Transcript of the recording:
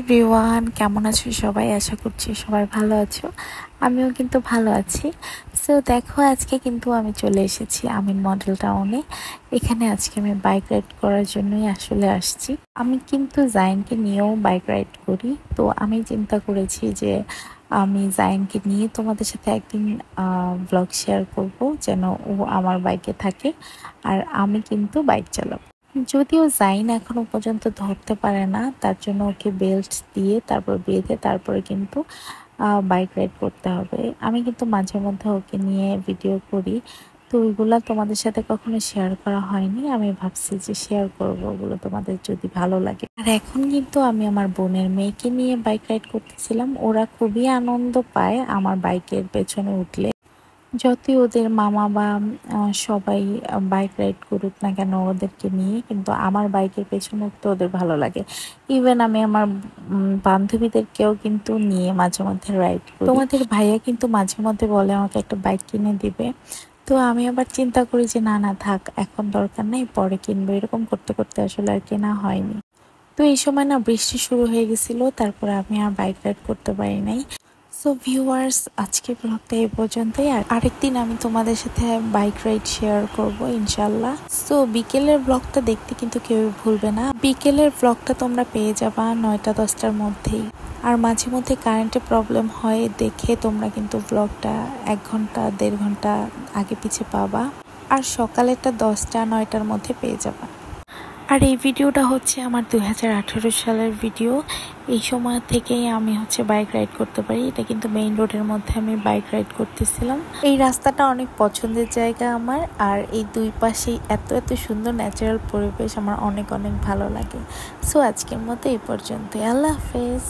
Everyone, কেমন আছো সবাই? আশা করছি সবাই ভালো আছো। আমিও কিন্তু ভালো আছি। সো দেখো, আজকে কিন্তু আমি চলে এসেছি আমিন মডেল টাউনে। এখানে আজকে আমি বাইক রাইড করার জন্যই আসলে আসছি। আমি কিন্তু জাইনকে নিয়েও বাইক রাইড করি, তো আমি চিন্তা করেছি যে আমি জাইনকে নিয়ে তোমাদের সাথে একদিন ব্লগ শেয়ার করব, যেন ও আমার বাইকে থাকে আর আমি কিন্তু বাইক চালাবো। যদিও জাইন এখনো পর্যন্ত ধরতে পারে না, তার জন্য ওকে বেল্ট দিয়ে তারপর বেঁধে তারপরে কিন্তু বাইক রাইড করতে হবে। আমি কিন্তু মাঝে মধ্যে ওকে নিয়ে ভিডিও করি, তো ওইগুলো তোমাদের সাথে কখনো শেয়ার করা হয়নি। আমি ভাবছি যে শেয়ার করবো ওগুলো তোমাদের যদি ভালো লাগে। আর এখন কিন্তু আমি আমার বোনের মেয়েকে নিয়ে বাইক রাইড করতেছিলাম। ওরা খুবই আনন্দ পায় আমার বাইকের পেছনে উঠলে। যতই ওদের মামা বা সবাই বাইক রাইড করুক না কেন ওদেরকে নিয়ে, কিন্তু আমার বাইকের পেছনে উঠতে ওদের ভালো লাগে। ইভেন আমি আমার বান্ধবীদেরকেও কিন্তু নিয়ে মাঝে মধ্যে রাইড করি। তোমাদের ভাইয়া কিন্তু মাঝে মধ্যে বলে আমাকে একটা বাইক কিনে দিবে, তো আমি আবার চিন্তা করি যে না না থাক, এখন দরকার নেই, পরে কিনবো। এরকম করতে করতে আসলে আর কেনা হয়নি। তো এই সময় না বৃষ্টি শুরু হয়ে গেছিল, তারপরে আমি আর বাইক রাইড করতে পারি নাই। সো ভিউয়ার্স, আজকে ব্লগটা এই পর্যন্তই। আর আরেকদিন আমি তোমাদের সাথে বাইক রাইড শেয়ার করব ইনশাল্লাহ। সো বিকেলের ব্লগটা দেখতে কিন্তু কেউ ভুলবে না। বিকেলের ব্লগটা তোমরা পেয়ে যাবা 9টা-10টার মধ্যেই। আর মাঝে মধ্যে কারেন্টের প্রবলেম হয় দেখে তোমরা কিন্তু ব্লগটা 1 ঘন্টা 1.5 ঘন্টা আগে পিছে পাবা। আর সকালেরটা 10টা-9টার মধ্যে পেয়ে যাবা। আর এই ভিডিওটা হচ্ছে আমার 2018 সালের ভিডিও। এই সময় থেকেই আমি বাইক রাইড করতে পারি। এটা কিন্তু মেইন রোডের মধ্যে আমি বাইক রাইড করতেছিলাম। এই রাস্তাটা অনেক পছন্দের জায়গা আমার, আর এই দুই পাশেই এত এত সুন্দর ন্যাচারাল পরিবেশ আমার অনেক অনেক ভালো লাগে। সো আজকের মতো এই পর্যন্ত, আল্লাহ হাফেজ।